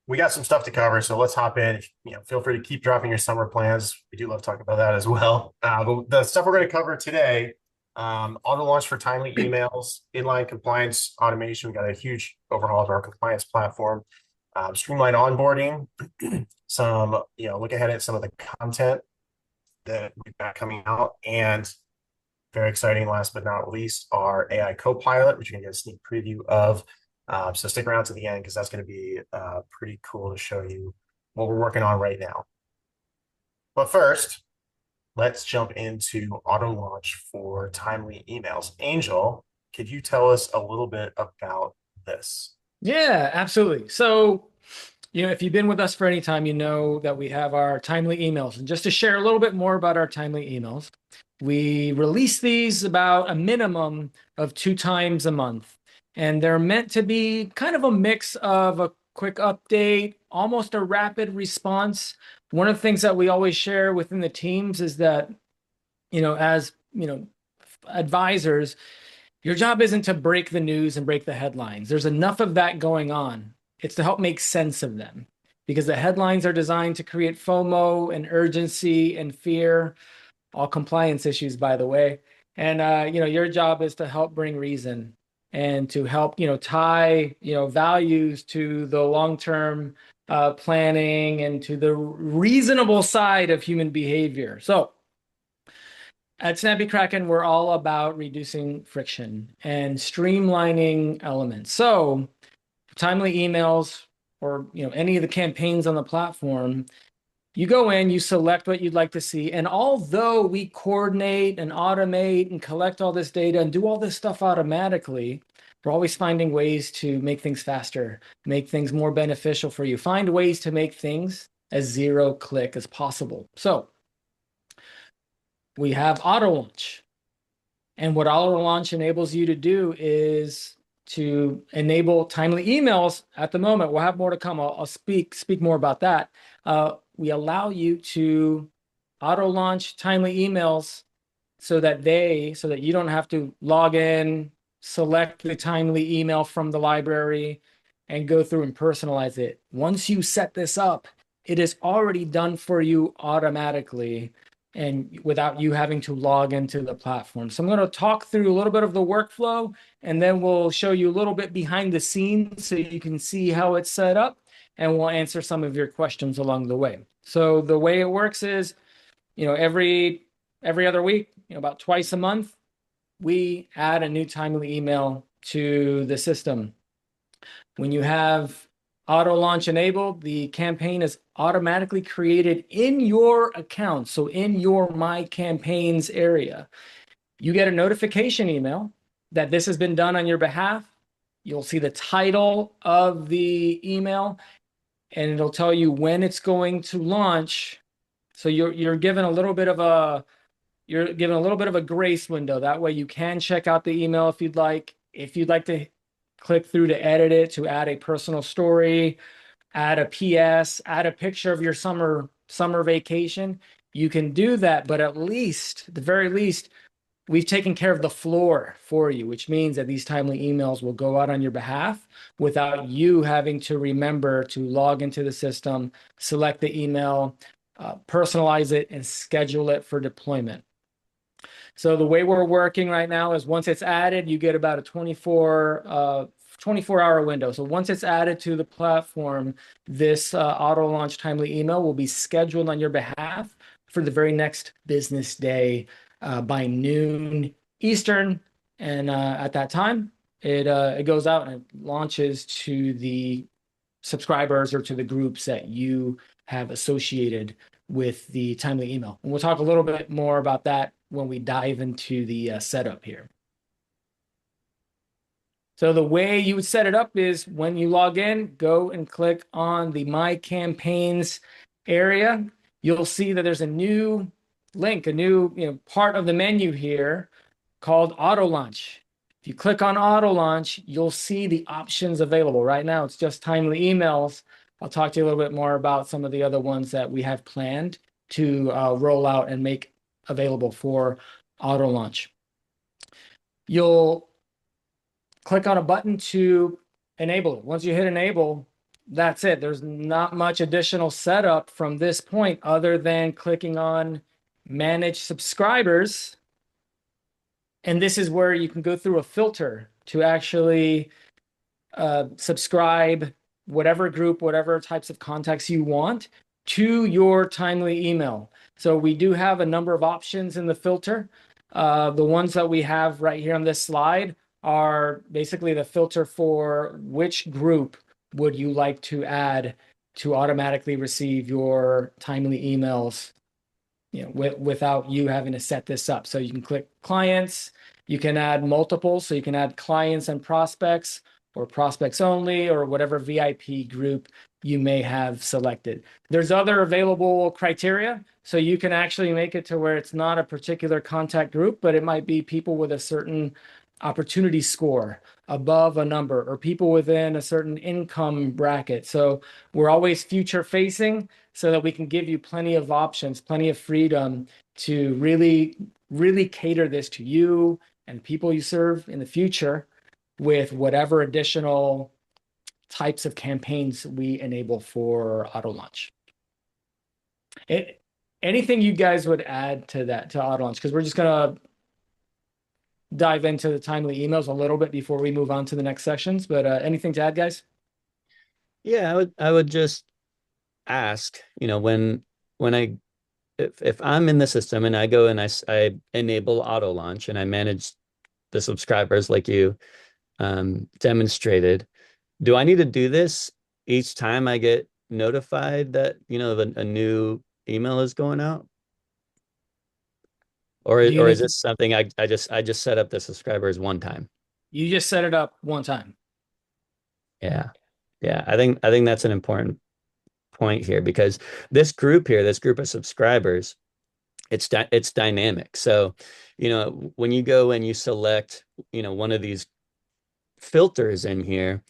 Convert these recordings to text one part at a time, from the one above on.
we got some stuff to cover, so let's hop in. Feel free to keep dropping your summer plans. We do love talking about that as well. But the stuff we're going to cover today, auto launch for timely emails, inline compliance automation. We got a huge overhaul of our compliance platform, streamline onboarding, some, look ahead at some of the content that we've got coming out, and very exciting, last but not least, our AI Copilot, which you can get a sneak preview of. So stick around to the end because that's going to be pretty cool to show you what we're working on right now. But first, let's jump into auto launch for timely emails. Angel, could you tell us a little bit about this? Yeah, absolutely. So, if you've been with us for any time, you know that we have our timely emails. And just to share a little bit more about our timely emails, we release these about a minimum of 2 times a month. And they're meant to be kind of a mix of a quick update, almost a rapid response. One of the things that we always share within the teams is that, as, advisors, your job isn't to break the news and break the headlines. There's enough of that going on. It's to help make sense of them because the headlines are designed to create FOMO and urgency and fear, all compliance issues, by the way. And, your job is to help bring reason and to help, tie, values to the long-term planning and to the reasonable side of human behavior. So, at Snappy Kraken, we're all about reducing friction and streamlining elements. So, timely emails or any of the campaigns on the platform, you go in, you select what you'd like to see, and although we coordinate and automate and collect all this data and do all this stuff automatically, we're always finding ways to make things faster, make things more beneficial for you, find ways to make things as zero-click as possible. So, we have auto launch. And what auto launch enables you to do is to enable timely emails at the moment. We'll have more to come. I'll speak more about that. We allow you to auto launch timely emails so that you don't have to log in, select the timely email from the library, and go through and personalize it. Once you set this up, it is already done for you automatically and without you having to log into the platform. So I'm going to talk through a little bit of the workflow, and then we'll show you a little bit behind the scenes so you can see how it's set up, and we'll answer some of your questions along the way. So the way it works is, every other week, about twice a month, we add a new timely email to the system. When you have auto launch enabled, the campaign is automatically created in your account. So in your My Campaigns area, you get a notification email that this has been done on your behalf. You'll see the title of the email and it'll tell you when it's going to launch. So you're given a little bit of a grace window. That way you can check out the email if you'd like. If you'd like to click through to edit it, to add a personal story, add a PS, add a picture of your summer vacation, you can do that. But at the very least, we've taken care of the floor for you, which means that these timely emails will go out on your behalf without you having to remember to log into the system, select the email, personalize it, and schedule it for deployment. So the way we're working right now is once it's added, you get about a 24-hour window. So once it's added to the platform, this auto launch timely email will be scheduled on your behalf for the very next business day by noon Eastern. And at that time, it goes out and it launches to the subscribers or to the groups that you have associated with the timely email. And we'll talk a little bit more about that when we dive into the setup here. So the way you would set it up is when you log in, go and click on the My Campaigns area. You'll see that there's a new link, a new part of the menu here called Auto Launch. If you click on Auto Launch, you'll see the options available. Right now, it's just timely emails. I'll talk to you a little bit more about some of the other ones that we have planned to roll out and make available for auto launch. You'll click on a button to enable it. Once you hit enable, that's it. There's not much additional setup from this point other than clicking on manage subscribers. And this is where you can go through a filter to actually subscribe whatever group, whatever types of contacts you want to your timely email. So we do have a number of options in the filter. The ones that we have right here on this slide are basically the filter for which group would you like to add to automatically receive your timely emails, without you having to set this up. So you can click clients, you can add multiple, so you can add clients and prospects, or prospects only, or whatever VIP group you may have selected. There's other available criteria, so you can actually make it to where it's not a particular contact group, but it might be people with a certain opportunity score above a number, or people within a certain income bracket. So we're always future facing so that we can give you plenty of options, plenty of freedom to really, really cater this to you and people you serve in the future with whatever additional types of campaigns we enable for auto launch. Anything you guys would add to that, to auto launch? Because we're just going to dive into the timely emails a little bit before we move on to the next sections. But anything to add, guys? Yeah, I would just ask, when I if I'm in the system and I go and I enable auto launch and I manage the subscribers like you demonstrated, do I need to do this each time I get notified that, a new email is going out? Or Do you or is need this something I just set up the subscribers one time? you just set it up one time? Yeah. Yeah, I think that's an important point here because this group of subscribers, it's dynamic. So, when you go and you select, one of these filters in here,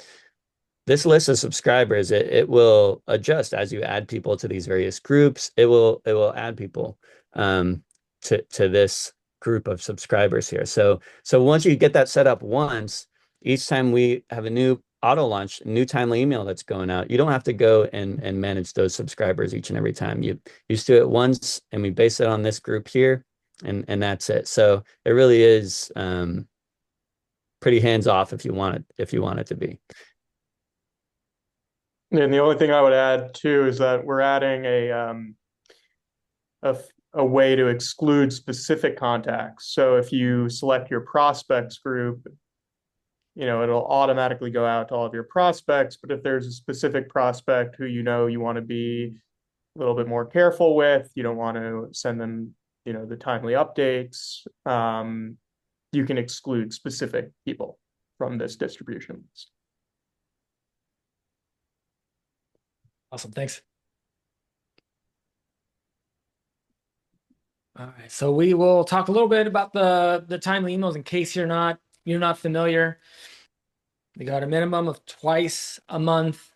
this list of subscribers, it will adjust as you add people to these various groups. It will add people to this group of subscribers here. So once you get that set up once, each time we have a new auto launch, new timely email that's going out, you don't have to go and manage those subscribers each and every time. You just do it once, and we base it on this group here, and that's it. So it really is pretty hands off if you want it to be. And the only thing I would add too is that we're adding a way to exclude specific contacts. So if you select your prospects group, it'll automatically go out to all of your prospects. But if there's a specific prospect who you want to be a little bit more careful with, you don't want to send them, the timely updates, you can exclude specific people from this distribution list. Awesome, thanks. All right, so we will talk a little bit about the timely emails in case you're not familiar. We got a minimum of twice a month.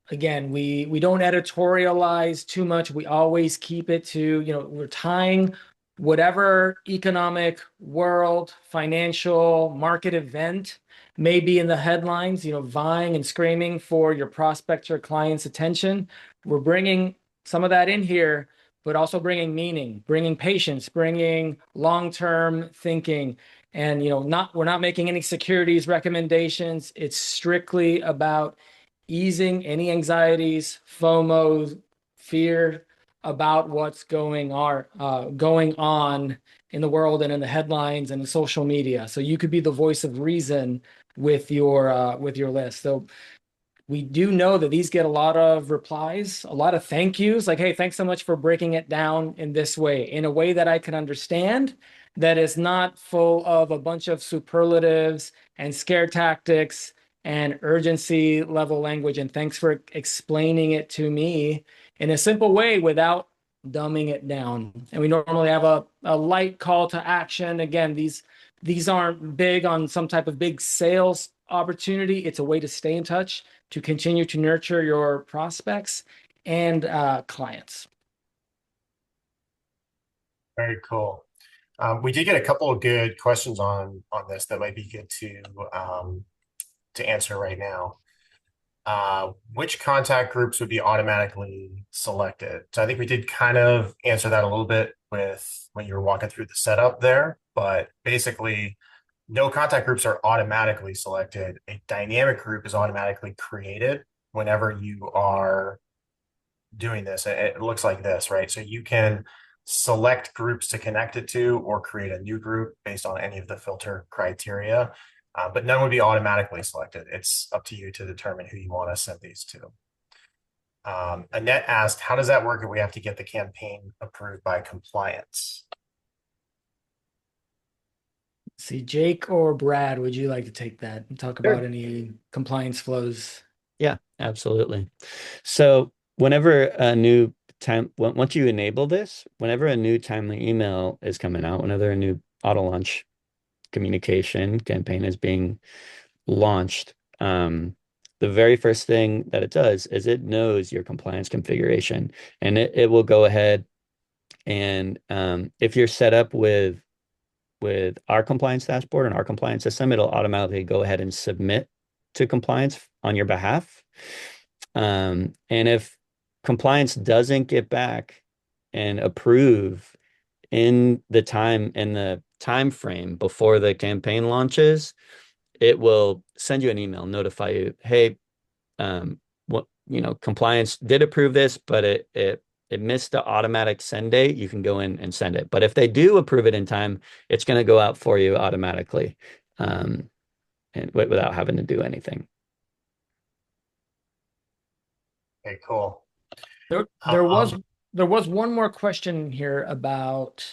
Again, we don't editorialize too much. We always keep it to, we're tying whatever economic, world, financial, market event may be in the headlines, vying and screaming for your prospects or clients' attention. We're bringing some of that in here, but also bringing meaning, bringing patience, bringing long-term thinking. And we're not making any securities recommendations. It's strictly about easing any anxieties, FOMO, fear about what's going on in the world and in the headlines and in social media. So you could be the voice of reason with your list. So we do know that these get a lot of replies, a lot of thank yous, like, hey, thanks so much for breaking it down in this way, in a way that I can understand, that is not full of a bunch of superlatives and scare tactics and urgency level language. And thanks for explaining it to me in a simple way without dumbing it down. And we normally have a light call to action. Again, these aren't big on some type of big sales opportunity. It's a way to stay in touch, to continue to nurture your prospects and clients. Very cool. We did get a couple of good questions on this that might be good to answer right now. which contact groups would be automatically selected? So I think we did kind of answer that a little bit with when you were walking through the setup there, but basically no contact groups are automatically selected. A dynamic group is automatically created whenever you are doing this. It looks like this, right? So you can select groups to connect it to or create a new group based on any of the filter criteria, but none would be automatically selected. It's up to you to determine who you want to send these to. Annette asked, how does that work if we have to get the campaign approved by compliance? See, Jake or Brad, would you like to take that and talk about any compliance flows? Yeah, absolutely. So whenever a new once you enable this, whenever a new timely email is coming out, whenever a new auto launch communication campaign is being launched, the very first thing that it does is it knows your compliance configuration, and it will go ahead and if you're set up with our compliance dashboard and our compliance system, it'll automatically go ahead and submit to compliance on your behalf. And if compliance doesn't get back and approve in the time frame before the campaign launches, it will send you an email, notify you, hey, compliance did approve this, but it missed the automatic send date. You can go in and send it. But if they do approve it in time, it's going to go out for you automatically, and without having to do anything. Okay, cool. There was one more question here about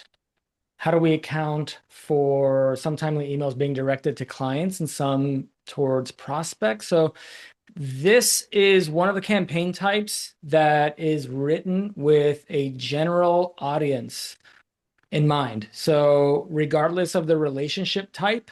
how do we account for some timely emails being directed to clients and some towards prospects. So this is one of the campaign types that is written with a general audience in mind. So regardless of the relationship type,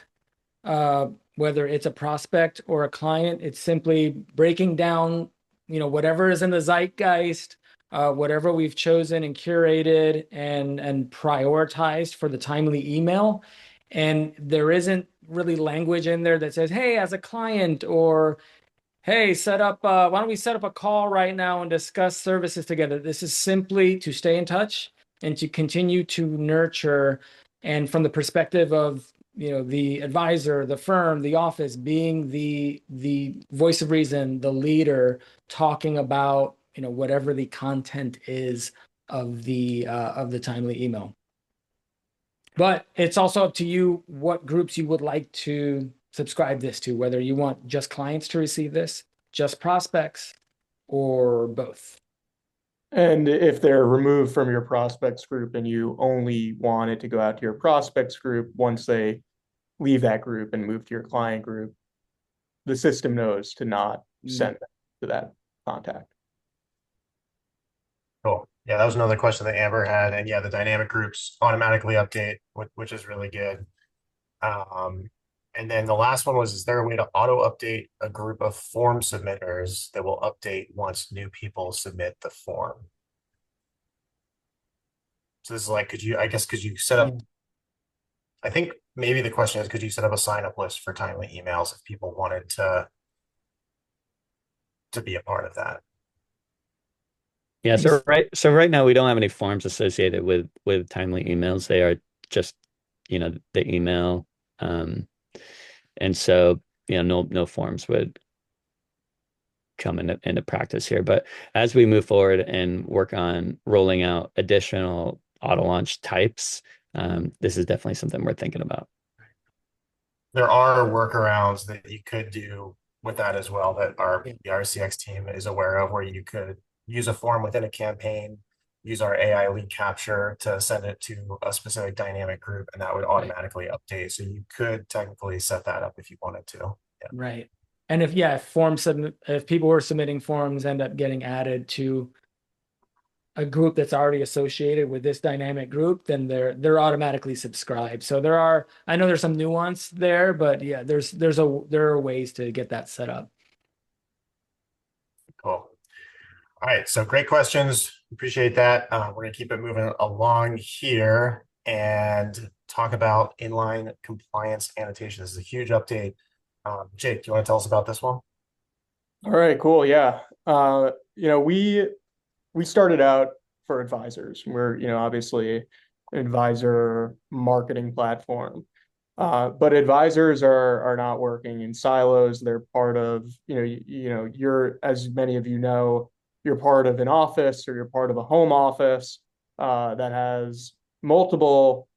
whether it's a prospect or a client, it's simply breaking down, whatever is in the zeitgeist, whatever we've chosen and curated and prioritized for the timely email. And there isn't really language in there that says, hey, as a client, or hey, why don't we set up a call right now and discuss services together? This is simply to stay in touch and to continue to nurture. And from the perspective of, the advisor, the firm, the office being the voice of reason, the leader, talking about, whatever the content is of the timely email. But it's also up to you what groups you would like to subscribe this to, whether you want just clients to receive this, just prospects, or both. And if they're removed from your prospects group and you only want it to go out to your prospects group, once they leave that group and move to your client group, the system knows to not send them to that contact. Cool. Yeah, that was another question that Amber had. And yeah, the dynamic groups automatically update, which is really good. And then the last one was, is there a way to auto update a group of form submitters that will update once new people submit the form? So this is like, could you set up, I think maybe the question is, could you set up a sign-up list for timely emails if people wanted to be a part of that? Yeah, so right now we don't have any forms associated with timely emails. They are just, the email. And so, no forms would come into practice here. But as we move forward and work on rolling out additional auto launch types, this is definitely something we're thinking about. There are workarounds that you could do with that as well that the RCX team is aware of, where you could use a form within a campaign, use our AI lead capture to send it to a specific dynamic group, and that would automatically update. So you could technically set that up if you wanted to. Yeah. Right. And if people were submitting forms end up getting added to a group that's already associated with this dynamic group, then they're automatically subscribed. So I know there's some nuance there, but yeah, there are ways to get that set up. Cool. All right, so great questions. Appreciate that. We're going to keep it moving along here and talk about inline compliance annotation. This is a huge update. Jake, do you want to tell us about this one? All right, cool. Yeah. We started out for advisors. We're, obviously an advisor marketing platform. But advisors are not working in silos. They're part of, you're, as many of you know, you're part of an office or you're part of a home office that has multiple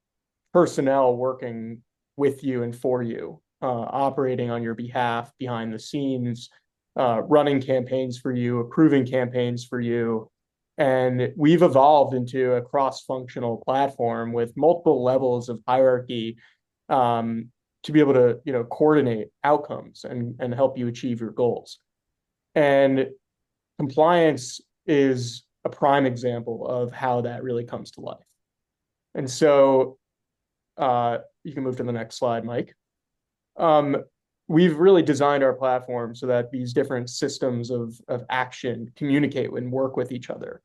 personnel working with you and for you, operating on your behalf behind the scenes, running campaigns for you, approving campaigns for you. And we've evolved into a cross-functional platform with multiple levels of hierarchy to be able to, coordinate outcomes and help you achieve your goals. And compliance is a prime example of how that really comes to life. And so you can move to the next slide, Mike. We've really designed our platform so that these different systems of action communicate and work with each other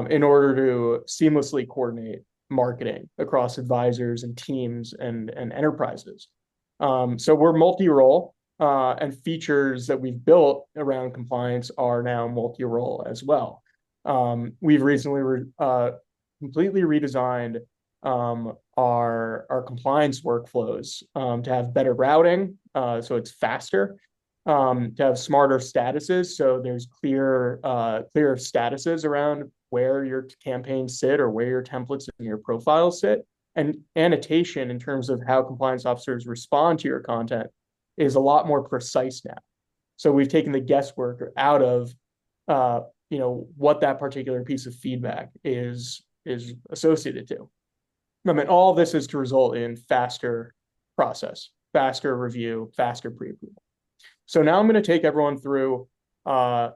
in order to seamlessly coordinate marketing across advisors and teams and enterprises. So we're multi-role, and features that we've built around compliance are now multi-role as well. We've recently completely redesigned our compliance workflows to have better routing, so it's faster, to have smarter statuses, so there's clear statuses around where your campaigns sit or where your templates and your profiles sit, and annotation in terms of how compliance officers respond to your content is a lot more precise now. So we've taken the guesswork out of what that particular piece of feedback is associated to. I mean, all of this is to result in faster process, faster review, faster pre-approval. So now I'm going to take everyone through a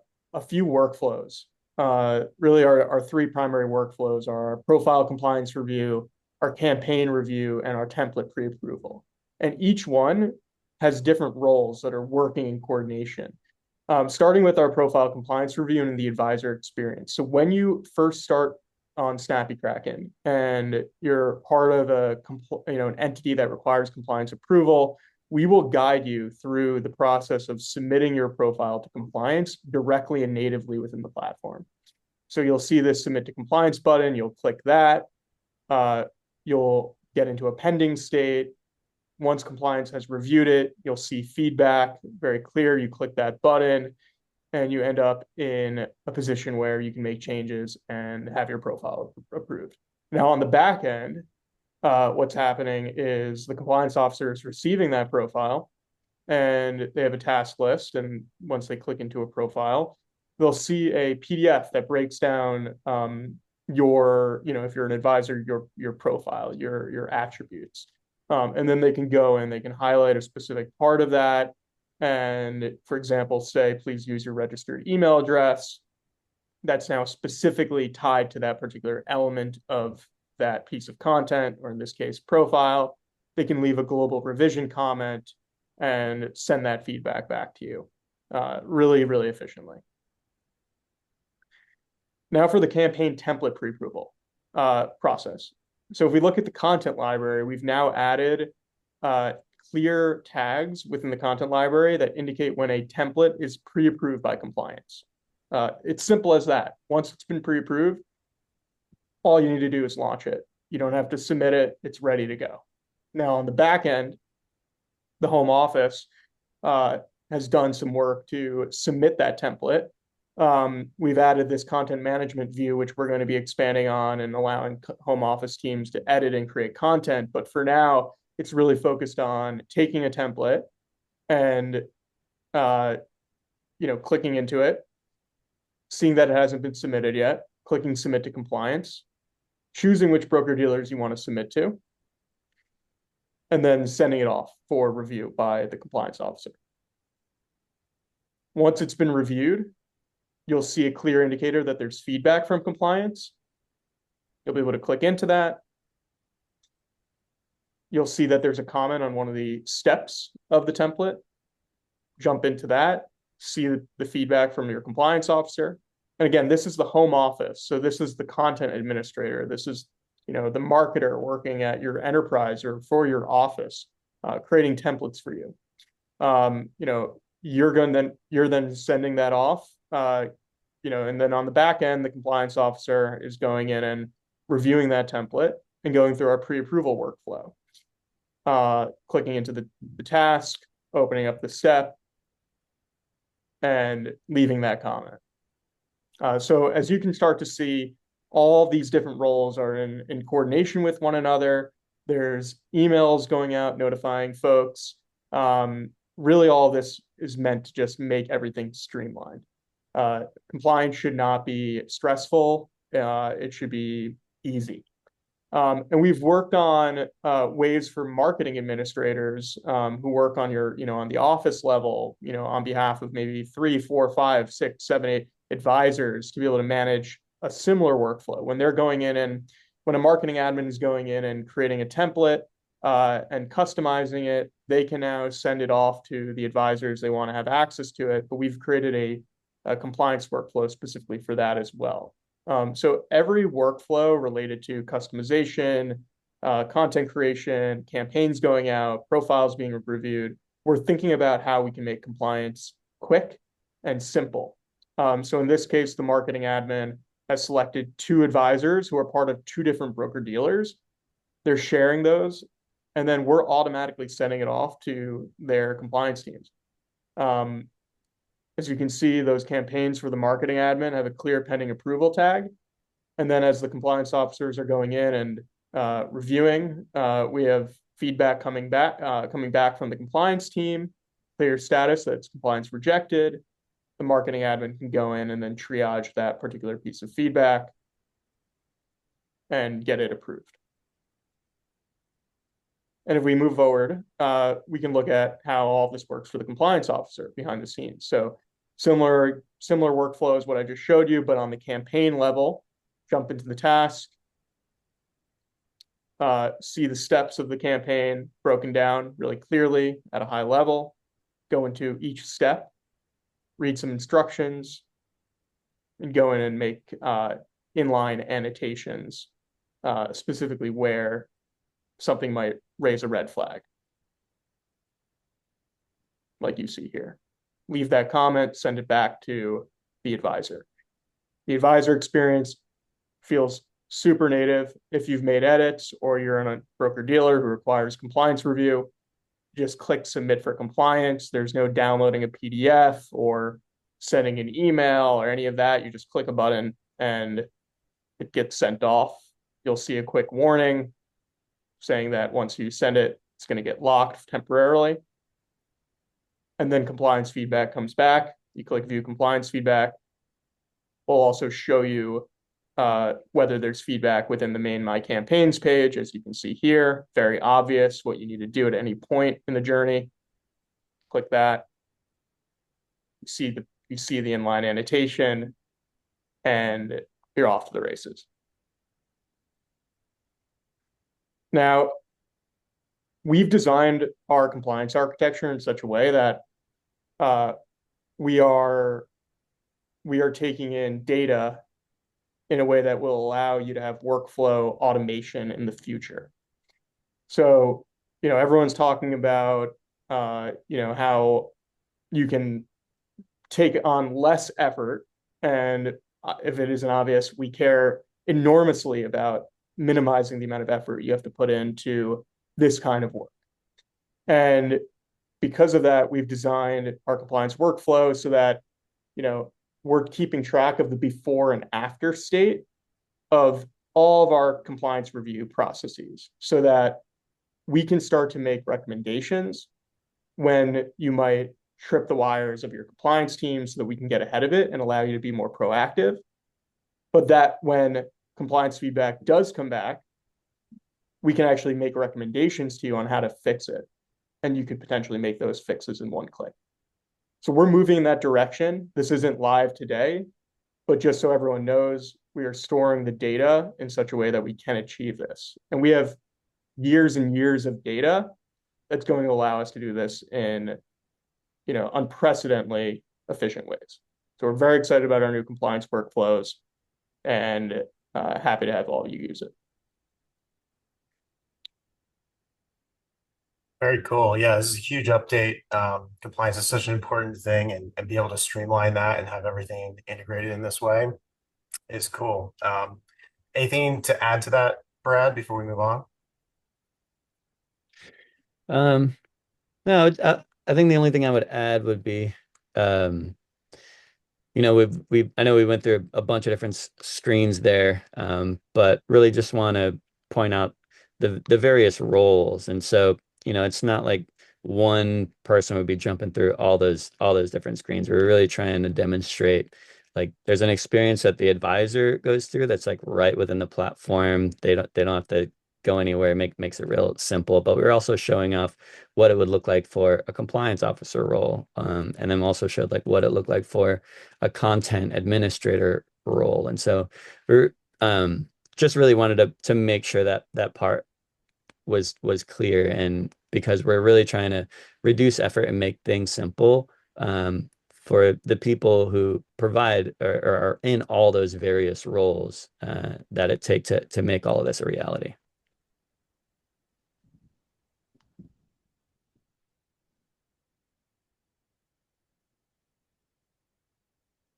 few workflows. Really, our three primary workflows are our profile compliance review, our campaign review, and our template pre-approval. And each one has different roles that are working in coordination. Starting with our profile compliance review and the advisor experience. So when you first start on Snappy Kraken and you're part of an entity that requires compliance approval, we will guide you through the process of submitting your profile to compliance directly and natively within the platform. So you'll see this submit to compliance button, you'll click that, you'll get into a pending state. Once compliance has reviewed it, you'll see feedback, very clear, you click that button, and you end up in a position where you can make changes and have your profile approved. Now on the back end, what's happening is the compliance officer is receiving that profile and they have a task list. And once they click into a profile, they'll see a PDF that breaks down if you're an advisor, your profile, your attributes. And then they can go and they can highlight a specific part of that. And for example, say, please use your registered email address. That's now specifically tied to that particular element of that piece of content, or in this case, profile. They can leave a global revision comment and send that feedback back to you really, really efficiently. Now for the campaign template pre-approval process. So if we look at the content library, we've now added clear tags within the content library that indicate when a template is pre-approved by compliance. It's simple as that. Once it's been pre-approved, all you need to do is launch it. You don't have to submit it. It's ready to go. Now on the back end, the home office has done some work to submit that template. We've added this content management view, which we're going to be expanding on and allowing home office teams to edit and create content. But for now, it's really focused on taking a template and clicking into it, seeing that it hasn't been submitted yet, clicking submit to compliance, choosing which broker dealers you want to submit to, and then sending it off for review by the compliance officer. Once it's been reviewed, you'll see a clear indicator that there's feedback from compliance. You'll be able to click into that. You'll see that there's a comment on one of the steps of the template. Jump into that, see the feedback from your compliance officer. And again, this is the home office. So this is the content administrator. This is, the marketer working at your enterprise or for your office, creating templates for you. you're then sending that off, and then on the back end, the compliance officer is going in and reviewing that template and going through our pre-approval workflow, clicking into the task, opening up the step, and leaving that comment. So as you can start to see, all these different roles are in coordination with one another. There's emails going out notifying folks. Really, all this is meant to just make everything streamlined. Compliance should not be stressful. It should be easy. And we've worked on ways for marketing administrators who work on on the office level, on behalf of maybe 3, 4, 5, 6, 7, 8 advisors to be able to manage a similar workflow. When a marketing admin is going in and creating a template and customizing it, they can now send it off to the advisors they want to have access to it. But we've created a compliance workflow specifically for that as well. So every workflow related to customization, content creation, campaigns going out, profiles being reviewed, we're thinking about how we can make compliance quick and simple. So in this case, the marketing admin has selected 2 advisors who are part of 2 different broker dealers. They're sharing those, and then we're automatically sending it off to their compliance teams. As you can see, those campaigns for the marketing admin have a clear pending approval tag. And then as the compliance officers are going in and reviewing, we have feedback coming back from the compliance team, clear status that's compliance rejected. The marketing admin can go in and then triage that particular piece of feedback and get it approved. And if we move forward, we can look at how all this works for the compliance officer behind the scenes. So similar workflow is what I just showed you, but on the campaign level, jump into the task, see the steps of the campaign broken down really clearly at a high level, go into each step, read some instructions, and go in and make inline annotations, specifically where something might raise a red flag, like you see here. Leave that comment, send it back to the advisor. The advisor experience feels super native. If you've made edits or you're in a broker dealer who requires compliance review, just click submit for compliance. There's no downloading a PDF or sending an email or any of that. You just click a button and it gets sent off. You'll see a quick warning saying that once you send it, it's going to get locked temporarily. And then compliance feedback comes back. You click view compliance feedback. We'll also show you whether there's feedback within the main My Campaigns page, as you can see here. Very obvious what you need to do at any point in the journey. Click that. You see the inline annotation, and you're off to the races. Now, we've designed our compliance architecture in such a way that we are taking in data in a way that will allow you to have workflow automation in the future. So, everyone's talking about, how you can take on less effort. And if it isn't obvious, we care enormously about minimizing the amount of effort you have to put into this kind of work. And because of that, we've designed our compliance workflow so that, we're keeping track of the before and after state of all of our compliance review processes so that we can start to make recommendations when you might trip the wires of your compliance team so that we can get ahead of it and allow you to be more proactive. But that when compliance feedback does come back, we can actually make recommendations to you on how to fix it. And you could potentially make those fixes in one click. So we're moving in that direction. This isn't live today, but just so everyone knows, we are storing the data in such a way that we can achieve this. And we have years and years of data that's going to allow us to do this in, unprecedentedly efficient ways. So we're very excited about our new compliance workflows and happy to have all of you use it. Very cool. Yeah, this is a huge update. Compliance is such an important thing, and be able to streamline that and have everything integrated in this way is cool. Anything to add to that, Brad, before we move on? Um, no, I think the only thing I would add would be, um, I know we went through a bunch of different screens there, but really just want to point out the various roles. And so, it's not like one person would be jumping through all those different screens. We're really trying to demonstrate like there's an experience that the advisor goes through that's like right within the platform. They don't have to go anywhere. Makes it real simple. But we're also showing off what it would look like for a compliance officer role, and then also showed like what it looked like for a content administrator role. And so we're just really wanted to make sure that that part was clear, and because we're really trying to reduce effort and make things simple for the people who provide or are in all those various roles that it take to make all of this a reality.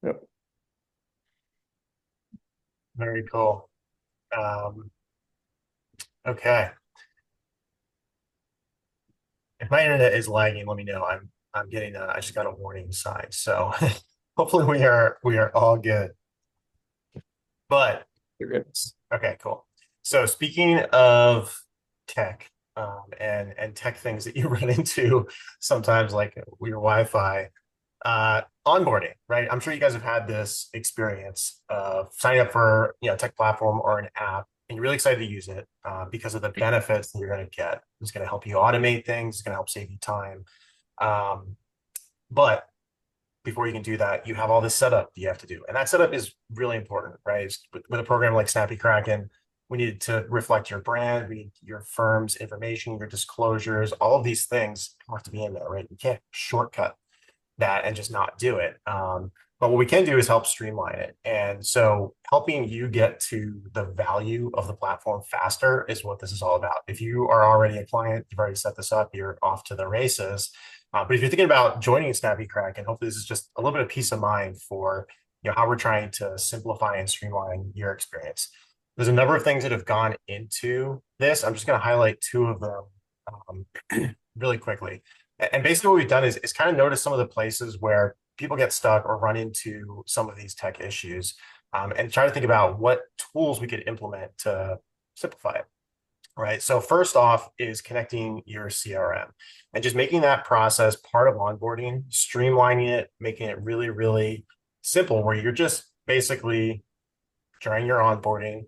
Yep. Very cool. Okay. If my internet is lagging, let me know. I'm getting I just got a warning sign. So hopefully we are all good. But You're good. okay, cool. So speaking of tech, and tech things that you run into sometimes, like your Wi-Fi, onboarding, right? I'm sure you guys have had this experience of signing up for, a tech platform or an app, and you're really excited to use it because of the benefits that you're going to get. It's going to help you automate things. It's going to help save you time. But before you can do that, you have all this setup you have to do. And that setup is really important, right? With a program like Snappy Kraken, we need to reflect your brand, we need your firm's information, your disclosures, all of these things have to be in there, right? You can't shortcut that and just not do it. But what we can do is help streamline it. And so helping you get to the value of the platform faster is what this is all about. If you are already a client, you've already set this up, you're off to the races. But if you're thinking about joining Snappy Kraken, hopefully this is just a little bit of peace of mind for how we're trying to simplify and streamline your experience. There's a number of things that have gone into this. I'm just going to highlight two of them really quickly. And basically what we've done is kind of notice some of the places where people get stuck or run into some of these tech issues, and try to think about what tools we could implement to simplify it. Right. So first off is connecting your CRM and just making that process part of onboarding, streamlining it, making it really, really simple, where you're just basically during your onboarding,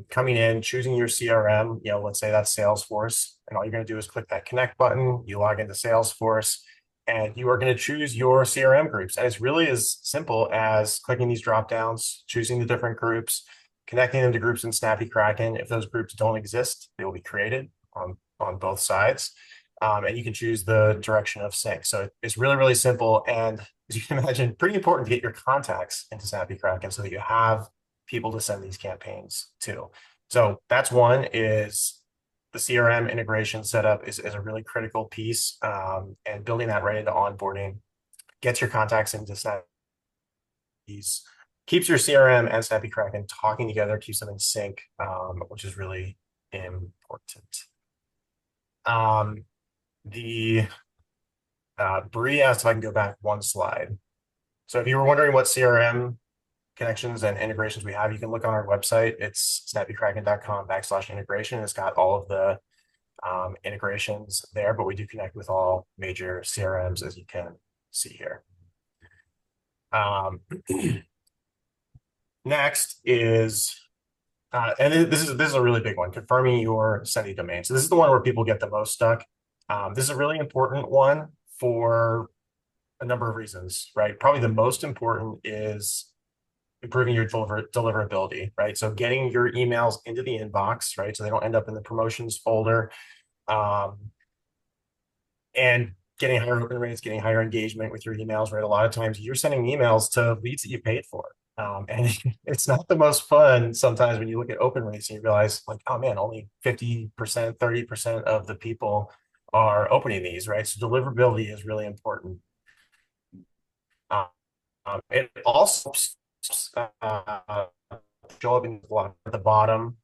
coming in, choosing your CRM, let's say that's Salesforce, and all you're going to do is click that connect button, you log into Salesforce, and you are going to choose your CRM groups. And it's really as simple as clicking these drop downs, choosing the different groups, connecting them to groups in Snappy Kraken. If those groups don't exist, they will be created on both sides. And you can choose the direction of sync. So it's really, really simple. And as you can imagine, pretty important to get your contacts into Snappy Kraken so that you have people to send these campaigns to. So that's one, is the CRM integration setup is a really critical piece, and building that right into onboarding gets your contacts into Snappy, keeps your CRM and Snappy Kraken talking together, keeps them in sync, which is really important. Bree asked if I can go back one slide. So if you were wondering what CRM connections and integrations we have, you can look on our website. It's snappykraken.com/integration. It's got all of the integrations there, but we do connect with all major CRMs, as you can see here. Next is, and this is a really big one, confirming your sending domain. So this is the one where people get the most stuck. This is a really important one for a number of reasons, right? Probably the most important is improving your deliverability, right? So getting your emails into the inbox, right? So they don't end up in the promotions folder, and getting higher open rates, getting higher engagement with your emails, right? A lot of times you're sending emails to leads that you paid for. And it's not the most fun sometimes when you look at open rates and you realize like, oh man, only 50%, 30% of the people are opening these, right? So deliverability is really important. It also show up in at the bottom.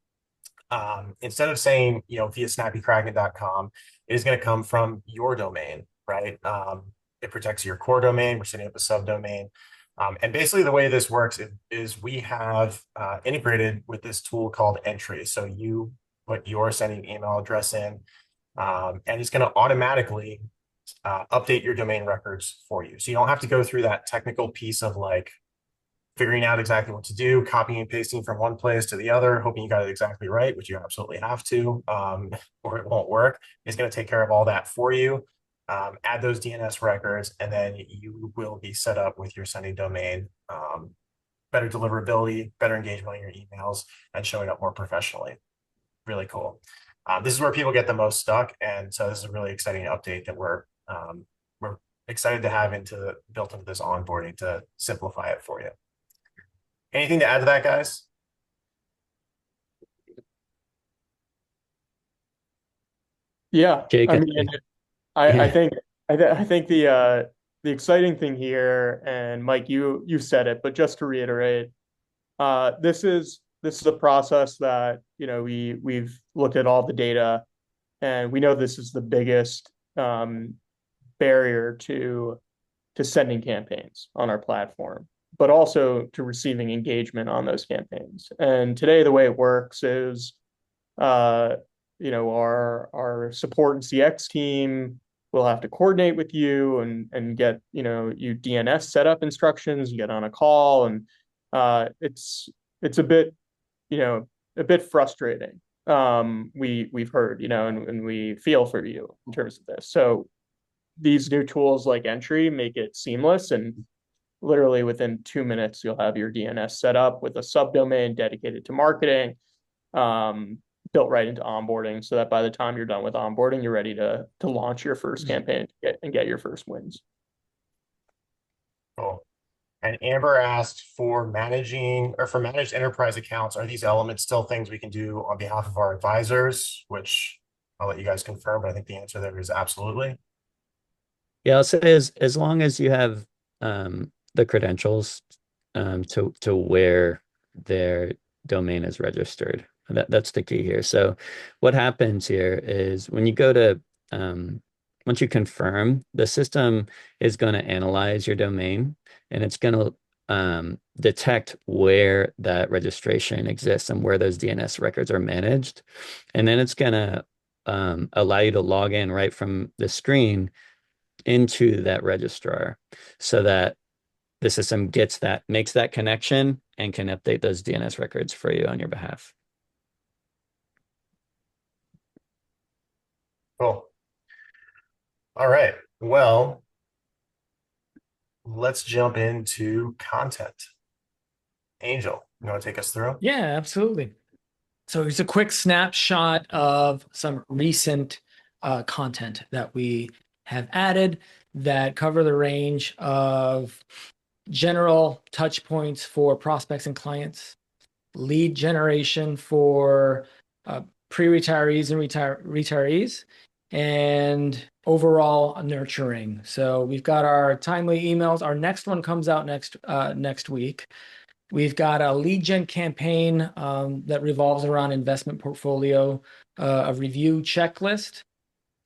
Instead of saying, via snappykraken.com, it is going to come from your domain, right? It protects your core domain. We're setting up a subdomain. And basically the way this works is we have integrated with this tool called Entry. So you put your sending email address in, and it's going to automatically update your domain records for you. So you don't have to go through that technical piece of like figuring out exactly what to do, copying and pasting from one place to the other, hoping you got it exactly right, which you absolutely have to, or it won't work. It's going to take care of all that for you. Add those DNS records, and then you will be set up with your sending domain, better deliverability, better engagement on your emails, and showing up more professionally. Really cool. This is where people get the most stuck, and so this is a really exciting update that we're excited to have built into this onboarding to simplify it for you. Anything to add to that, guys? Yeah, Jake, I mean, I think the exciting thing here, and Mike, you said it, but just to reiterate, this is a process that we've looked at all the data, and we know this is the biggest barrier to sending campaigns on our platform, but also to receiving engagement on those campaigns. And today, the way it works is, our support and CX team will have to coordinate with you and get you DNS setup instructions. You get on a call, and it's a bit frustrating. We've heard, and we feel for you in terms of this. So these new tools like Entry make it seamless, and literally within 2 minutes, you'll have your DNS set up with a subdomain dedicated to marketing, built right into onboarding, so that by the time you're done with onboarding, you're ready to launch your first campaign and get your first wins. Cool. And Amber asked for managed enterprise accounts. Are these elements still things we can do on behalf of our advisors? Which I'll let you guys confirm, but I think the answer there is absolutely. Yeah, I'll say as long as you have the credentials to where their domain is registered. That's the key here. So what happens here is when you go to once you confirm, the system is going to analyze your domain, and it's going to detect where that registration exists and where those DNS records are managed. And then it's going to allow you to log in right from the screen into that registrar, so that the system makes that connection and can update those DNS records for you on your behalf. Cool. All right. Well, let's jump into content. Angel, you want to take us through? Yeah, absolutely. So here's a quick snapshot of some recent content that we have added that cover the range of general touch points for prospects and clients, lead generation for pre-retirees and retirees, and overall nurturing. So we've got our timely emails. Our next one comes out next week. We've got a lead gen campaign that revolves around investment portfolio, a review checklist,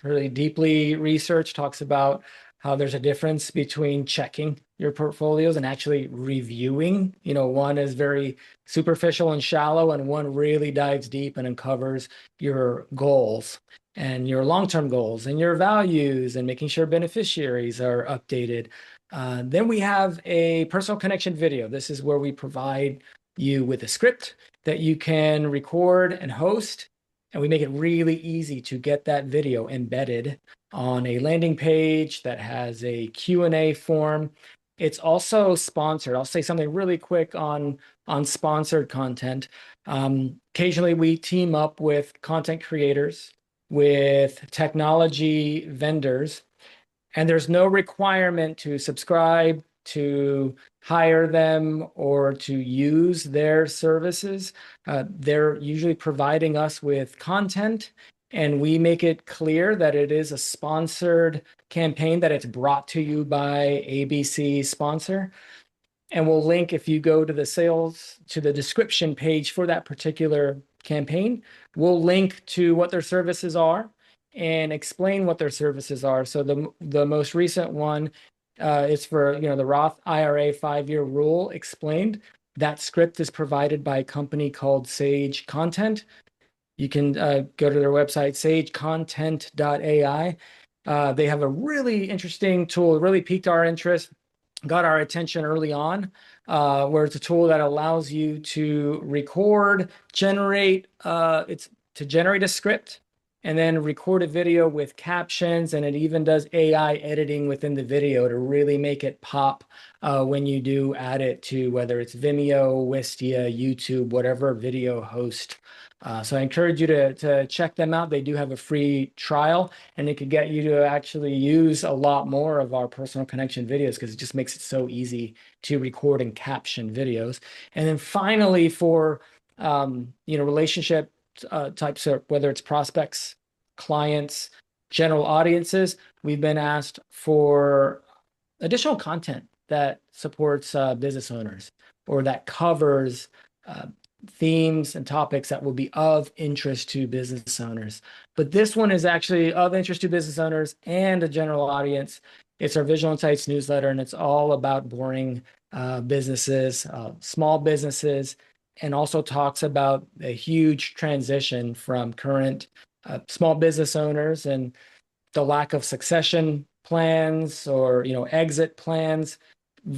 really deeply researched, talks about how there's a difference between checking your portfolios and actually reviewing. One is very superficial and shallow, and one really dives deep and uncovers your goals and your long-term goals and your values and making sure beneficiaries are updated. Then we have a personal connection video. This is where we provide you with a script that you can record and host, and we make it really easy to get that video embedded on a landing page that has a Q&A form. It's also sponsored. I'll say something really quick on sponsored content. Occasionally we team up with content creators, with technology vendors, and there's no requirement to subscribe, to hire them, or to use their services. They're usually providing us with content and we make it clear that it is a sponsored campaign, that it's brought to you by ABC sponsor. And we'll link, if you go to the description page for that particular campaign, we'll link to what their services are and explain what their services are. So the most recent one is for, the Roth IRA 5-year rule explained. That script is provided by a company called Sage Content. You can go to their website, sagecontent.ai. They have a really interesting tool. It really piqued our interest, got our attention early on, where it's a tool that allows you to record, generate a script, and then record a video with captions, and it even does AI editing within the video to really make it pop when you do add it to, whether it's Vimeo, Wistia, YouTube, whatever video host. So I encourage you to check them out. They do have a free trial, and it could get you to actually use a lot more of our personal connection videos, because it just makes it so easy to record and caption videos. And then finally, for relationship types, of whether it's prospects, clients, general audiences, we've been asked for additional content that supports business owners, or that covers themes and topics that will be of interest to business owners. But this one is actually of interest to business owners and a general audience. It's our Visual Insights newsletter, and it's all about boring businesses, small businesses, and also talks about a huge transition from current small business owners and the lack of succession plans or exit plans.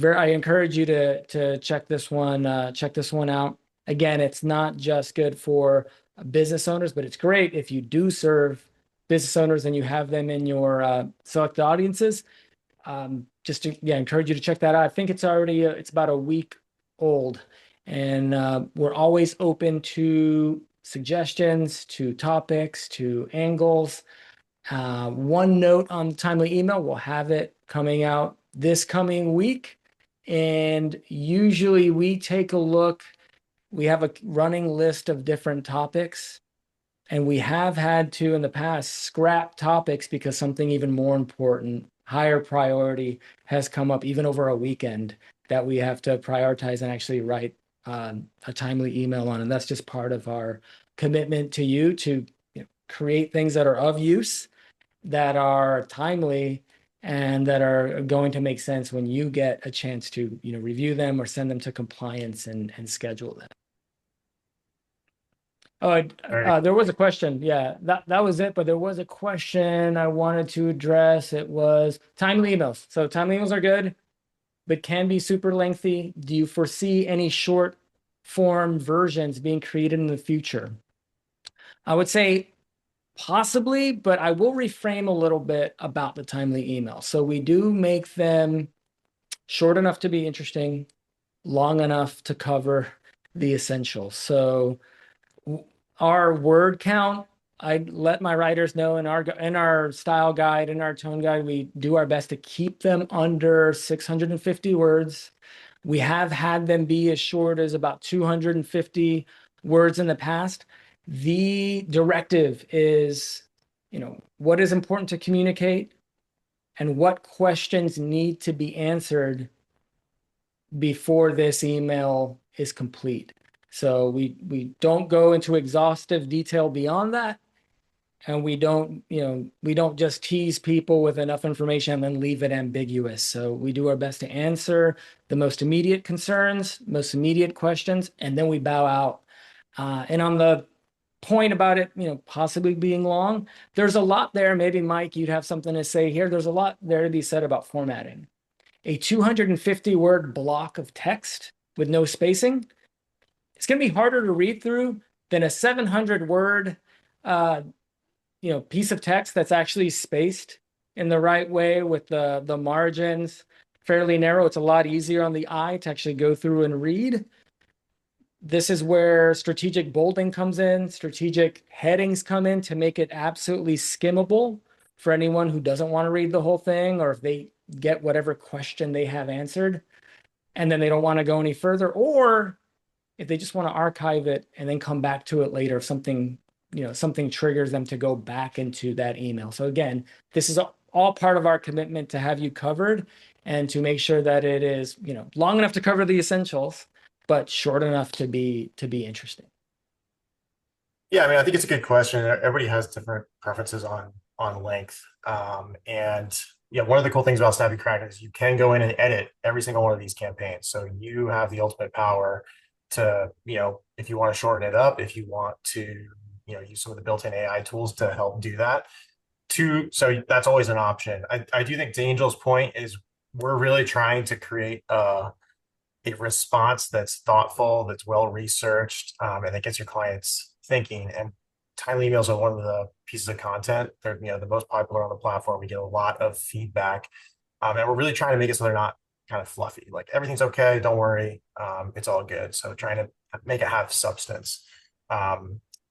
I encourage you to check this one out. Again, it's not just good for business owners, but it's great if you do serve business owners and you have them in your select audiences. Just to encourage you to check that out. I think it's already it's about a week old, and we're always open to suggestions, to topics, to angles. One note on timely email: we'll have it coming out this coming week, and usually we take a look. We have a running list of different topics, and we have had to in the past scrap topics because something even more important, higher priority, has come up even over a weekend that we have to prioritize and actually write a timely email on. And that's just part of our commitment to you to create things that are of use, that are timely, and that are going to make sense when you get a chance to review them or send them to compliance and schedule them. Oh, there was a question. Yeah, that was it. But there was a question I wanted to address. It was timely emails. So timely emails are good, but can be super lengthy. Do you foresee any short form versions being created in the future? I would say possibly, but I will reframe a little bit about the timely email. So we do make them short enough to be interesting, long enough to cover the essentials. So our word count, I let my writers know in our style guide, in our tone guide, we do our best to keep them under 650 words. We have had them be as short as about 250 words in the past. The directive is, what is important to communicate and what questions need to be answered before this email is complete. So we don't go into exhaustive detail beyond that, and we don't just tease people with enough information and then leave it ambiguous. So we do our best to answer the most immediate concerns, most immediate questions, and then we bow out. And on the point about it, possibly being long, there's a lot there. Maybe Mike, you'd have something to say here. There's a lot there to be said about formatting. A 250 word block of text with no spacing, it's going to be harder to read through than a 700 word piece of text that's actually spaced in the right way with the margins fairly narrow. It's a lot easier on the eye to actually go through and read. This is where strategic bolding comes in, strategic headings come in to make it absolutely skimmable for anyone who doesn't want to read the whole thing, or if they get whatever question they have answered and then they don't want to go any further, or if they just want to archive it and then come back to it later if something something triggers them to go back into that email. So again, this is all part of our commitment to have you covered and to make sure that it is, long enough to cover the essentials, but short enough to be interesting. Yeah, I mean, I think it's a good question. Everybody has different preferences on length. And yeah, one of the cool things about Snappy Kraken is you can go in and edit every single one of these campaigns. So you have the ultimate power to, if you want to shorten it up, if you want to, use some of the built-in AI tools to help do that. So that's always an option. I do think to Angel's point is we're really trying to create a response that's thoughtful, that's well researched, and that gets your clients thinking. And timely emails are one of the pieces of content. They're the most popular on the platform. We get a lot of feedback, and we're really trying to make it so they're not kind of fluffy. Like everything's okay, don't worry, it's all good. So trying to make it have substance.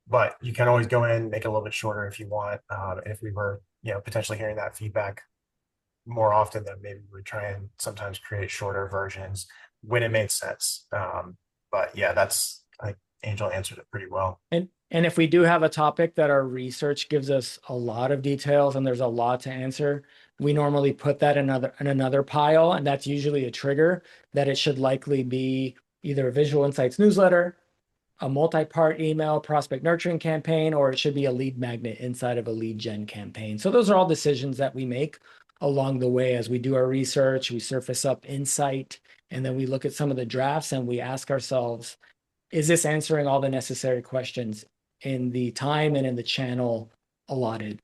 But you can always go in, make it a little bit shorter if you want. And if we were, potentially hearing that feedback more often, then maybe we would try and sometimes create shorter versions when it made sense. But yeah, I think Angel answered it pretty well. And if we do have a topic that our research gives us a lot of details and there's a lot to answer, we normally put that in another pile, and that's usually a trigger that it should likely be either a Visual Insights newsletter, a multi-part email prospect nurturing campaign, or it should be a lead magnet inside of a lead gen campaign. So those are all decisions that we make along the way as we do our research. We surface up insight, and then we look at some of the drafts and we ask ourselves, is this answering all the necessary questions in the time and in the channel allotted?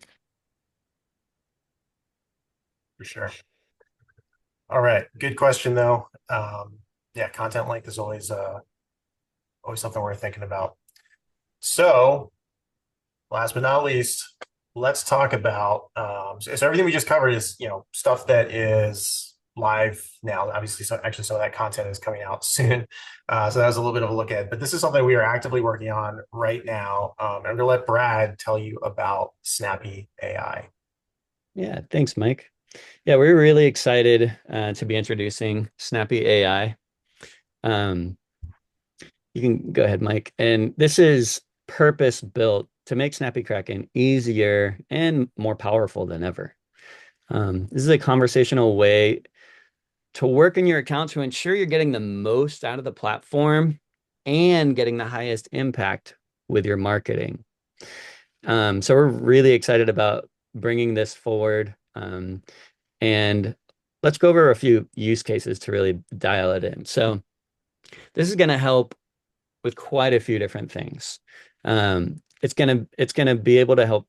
For sure. All right. Good question though. Yeah, content length is always something we're thinking about. So last but not least, let's talk about, so everything we just covered is, stuff that is live now. Obviously, actually some of that content is coming out soon. So that was a little bit of a look at, but this is something we are actively working on right now. I'm going to let Brad tell you about Snappy AI. Yeah, thanks, Mike. Yeah, we're really excited to be introducing Snappy AI. You can go ahead, Mike. And this is purpose built to make Snappy Kraken easier and more powerful than ever. This is a conversational way to work in your account to ensure you're getting the most out of the platform and getting the highest impact with your marketing. So we're really excited about bringing this forward. And let's go over a few use cases to really dial it in. So this is going to help with quite a few different things. It's gonna be able to help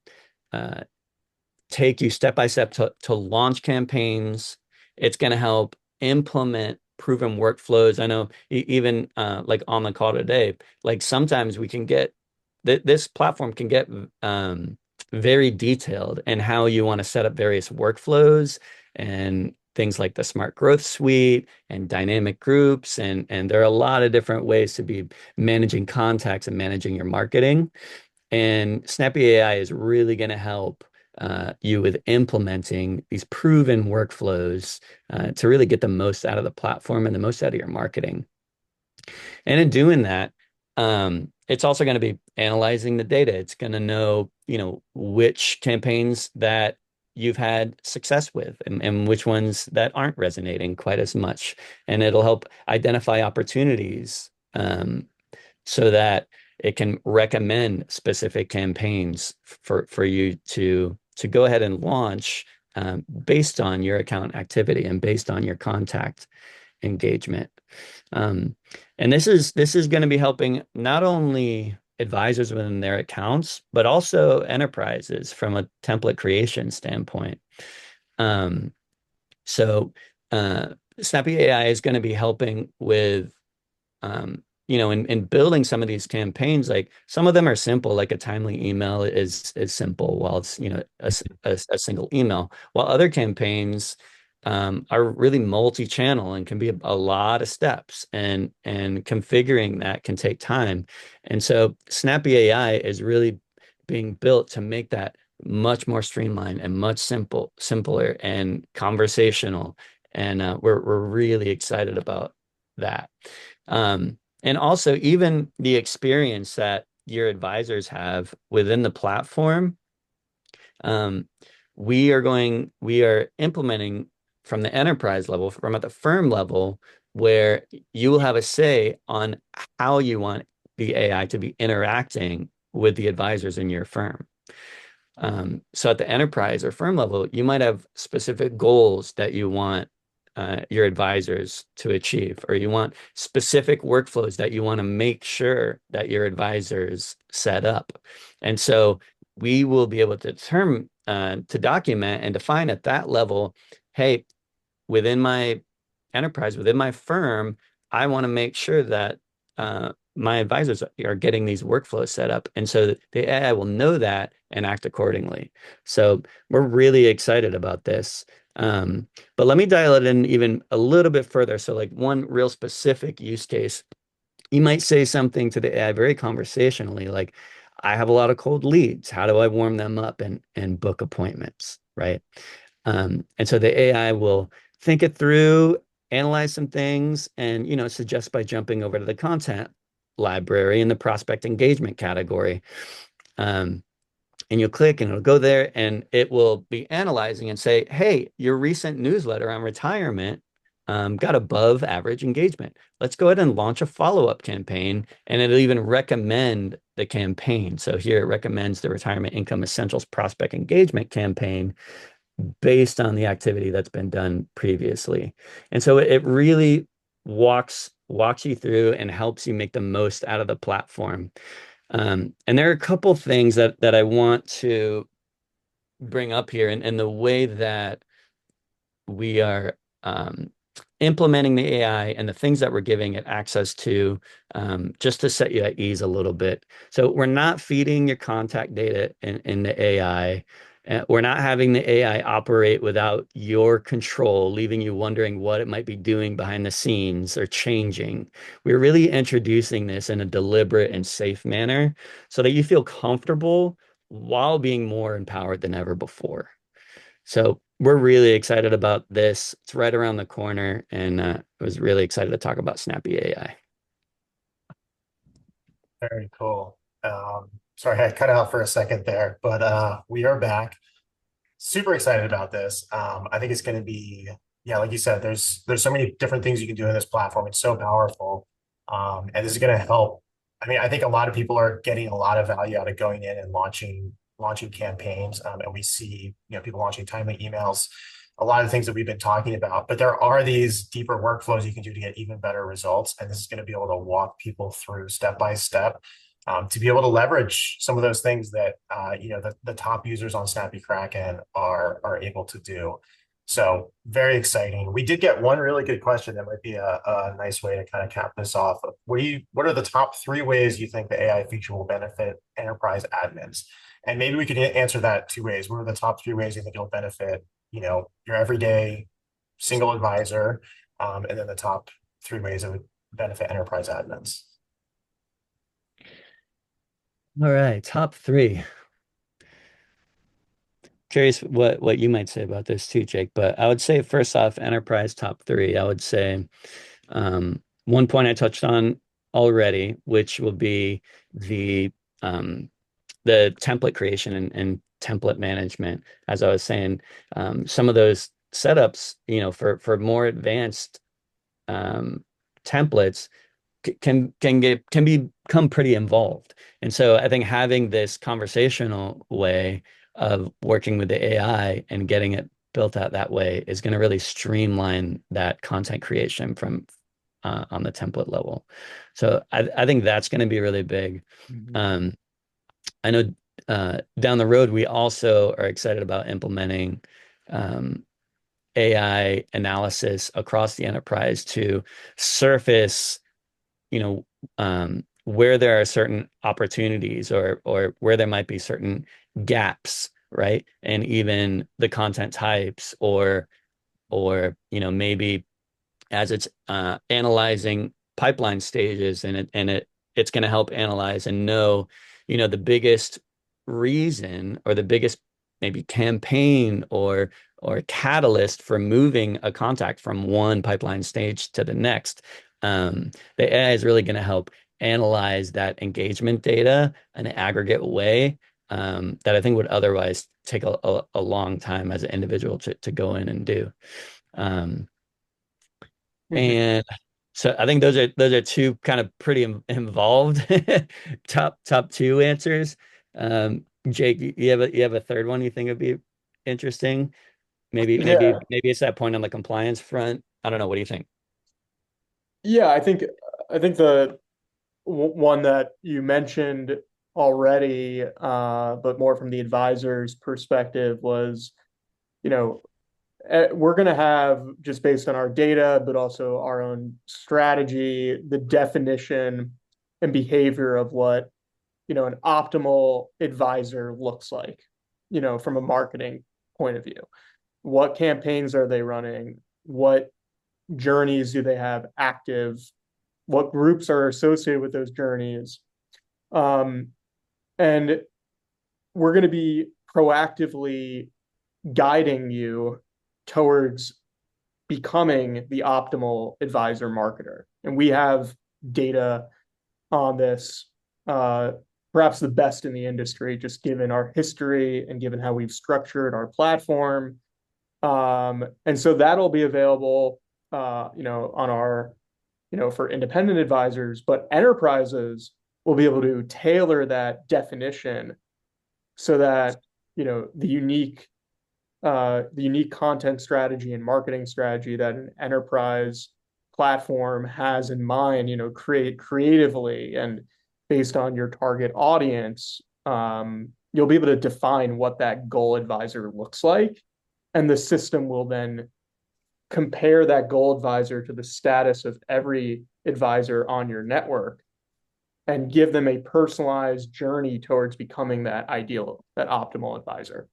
take you step by step to launch campaigns. It's gonna help implement proven workflows. I know even like on the call today, like sometimes we can get this platform can get very detailed in how you want to set up various workflows and things like the Smart Growth Suite and dynamic groups. And there are a lot of different ways to be managing contacts and managing your marketing. And Snappy AI is really going to help you with implementing these proven workflows to really get the most out of the platform and the most out of your marketing. And in doing that, it's also going to be analyzing the data. It's going to know, which campaigns that you've had success with and which ones that aren't resonating quite as much. And it'll help identify opportunities so that it can recommend specific campaigns for you to go ahead and launch based on your account activity and based on your contact engagement. And this is going to be helping not only advisors within their accounts, but also enterprises from a template creation standpoint. So Snappy AI is going to be helping with, in building some of these campaigns. Like some of them are simple, like a timely email is simple while it's, a single email, while other campaigns are really multi-channel and can be a lot of steps, and configuring that can take time. And so Snappy AI is really being built to make that much more streamlined and much simpler and conversational. And we're really excited about that. And also even the experience that your advisors have within the platform, we are implementing from the enterprise level, from at the firm level, where you will have a say on how you want the AI to be interacting with the advisors in your firm. So at the enterprise or firm level, you might have specific goals that you want your advisors to achieve, or you want specific workflows that you want to make sure that your advisors set up. And so we will be able to determine, to document and define at that level, hey, within my enterprise, within my firm, I want to make sure that my advisors are getting these workflows set up. And so the AI will know that and act accordingly. So we're really excited about this. But let me dial it in even a little bit further. So like one real specific use case, you might say something to the AI very conversationally, like, I have a lot of cold leads. How do I warm them up and book appointments, right? And so the AI will think it through, analyze some things, and suggest by jumping over to the content library in the prospect engagement category. And you'll click and it'll go there and it will be analyzing and say, hey, your recent newsletter on retirement got above average engagement. Let's go ahead and launch a follow-up campaign, and it'll even recommend the campaign. So here it recommends the Retirement Income Essentials Prospect Engagement campaign based on the activity that's been done previously. And so it really walks you through and helps you make the most out of the platform. And there are a couple things that I want to bring up here, and the way that we are implementing the AI and the things that we're giving it access to, just to set you at ease a little bit. So we're not feeding your contact data in the AI. We're not having the AI operate without your control, leaving you wondering what it might be doing behind the scenes or changing. We're really introducing this in a deliberate and safe manner so that you feel comfortable while being more empowered than ever before. So we're really excited about this. It's right around the corner, and I was really excited to talk about Snappy AI. Very cool. Sorry, I cut out for a second there, but we are back. Super excited about this. I think it's going to be, yeah, like you said, there's so many different things you can do in this platform. It's so powerful. And this is going to help. I mean, I think a lot of people are getting a lot of value out of going in and launching campaigns. And we see, people launching timely emails, a lot of things that we've been talking about, but there are these deeper workflows you can do to get even better results. And this is going to be able to walk people through step by step, to be able to leverage some of those things that, the top users on Snappy Kraken are able to do. So very exciting. We did get one really good question that might be a nice way to kind of cap this off. What are the top 3 ways you think the AI feature will benefit enterprise admins? And maybe we could answer that 2 ways. What are the top 3 ways you think it'll benefit, your everyday single advisor, and then the top 3 ways it would benefit enterprise admins? All right, top 3. Curious what you might say about this too, Jake. But I would say, first off, enterprise top 3. I would say one point I touched on already, which will be the template creation and template management. As I was saying, some of those setups, for more advanced templates can become pretty involved. And so I think having this conversational way of working with the AI and getting it built out that way is going to really streamline that content creation from on the template level. So I think that's going to be really big. Mm-hmm. I know down the road, we also are excited about implementing AI analysis across the enterprise to surface, where there are certain opportunities or where there might be certain gaps, right? And even the content types or maybe as it's analyzing pipeline stages, and it's going to help analyze and know, the biggest reason or the biggest maybe campaign or catalyst for moving a contact from one pipeline stage to the next. The AI is really going to help analyze that engagement data in an aggregate way that I think would otherwise take a long time as an individual to go in and do. And so I think those are two kind of pretty involved top two answers. Jake, you have a third one you think would be interesting? Maybe it's that point on the compliance front. I don't know. What do you think? Yeah, I think the one that you mentioned already, but more from the advisor's perspective was, we're going to have, just based on our data, but also our own strategy, the definition and behavior of what, an optimal advisor looks like, from a marketing point of view. What campaigns are they running? What journeys do they have active? What groups are associated with those journeys? And we're going to be proactively guiding you towards becoming the optimal advisor marketer. And we have data on this, perhaps the best in the industry, just given our history and given how we've structured our platform. And so that'll be available, on our, for independent advisors, but enterprises will be able to tailor that definition so that, the unique content strategy and marketing strategy that an enterprise platform has in mind, create creatively and based on your target audience, you'll be able to define what that goal advisor looks like. And the system will then compare that goal advisor to the status of every advisor on your network and give them a personalized journey towards becoming that optimal advisor.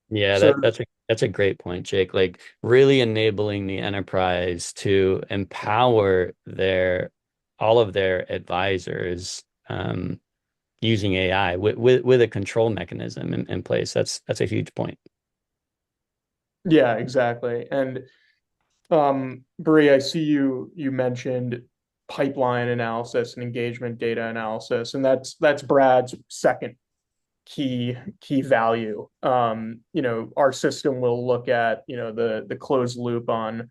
Yeah, So, that's a great point, Jake. Like really enabling the enterprise to empower all of their advisors using AI with a control mechanism in place. That's a huge point. yeah, exactly. And Bree, I see you mentioned pipeline analysis and engagement data analysis, and that's Brad's second key value. Our system will look at, the closed loop on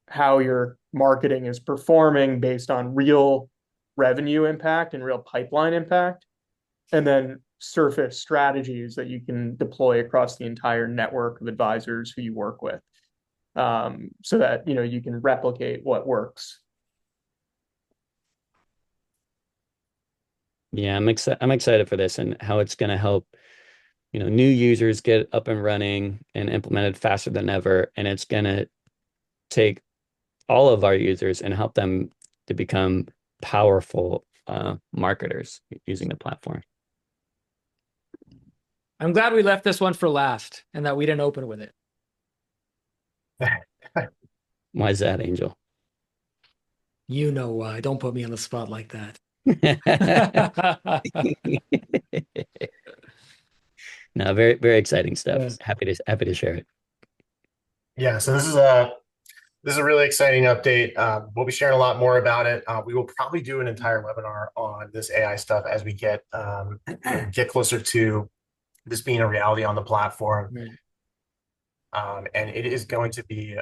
how your marketing is performing based on real revenue impact and real pipeline impact, and then surface strategies that you can deploy across the entire network of advisors who you work with, so that, you can replicate what works. Yeah, I'm excited for this and how it's going to help, new users get up and running and implemented faster than ever. And it's going to take all of our users and help them to become powerful marketers using the platform. I'm glad we left this one for last and that we didn't open with it. Why is that, Angel? You know why. Don't put me on the spot like that. No, very, very exciting stuff. Yeah. Happy to share it. Yeah, so this is a really exciting update. We'll be sharing a lot more about it. We will probably do an entire webinar on this AI stuff as we get closer to this being a reality on the platform. Right. And it is going to be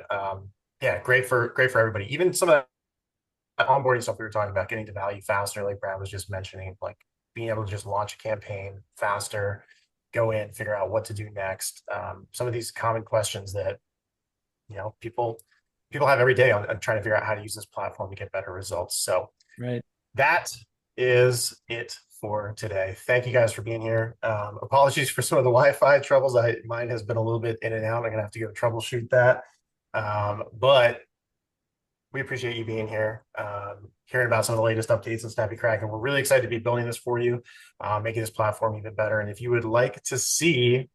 great for everybody. Even some of that onboarding stuff we were talking about, getting to value faster, like Brad was just mentioning, like being able to just launch a campaign faster, go in, figure out what to do next. Some of these common questions that people have every day on trying to figure out how to use this platform to get better results. So Right. that is it for today. Thank you guys for being here. Apologies for some of the Wi-Fi troubles. Mine has been a little bit in and out. I'm gonna have to go troubleshoot that. But we appreciate you being here, hearing about some of the latest updates in Snappy Kraken. We're really excited to be building this for you, making this platform even better. And if you would like to see,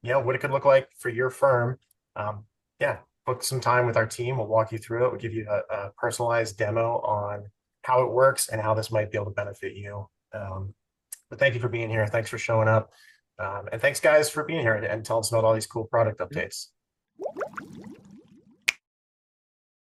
what it could look like for your firm, book some time with our team. We'll walk you through it. We'll give you a personalized demo on how it works and how this might be able to benefit you. But thank you for being here. Thanks for showing up. And thanks, guys, for being here and telling us about all these cool product updates.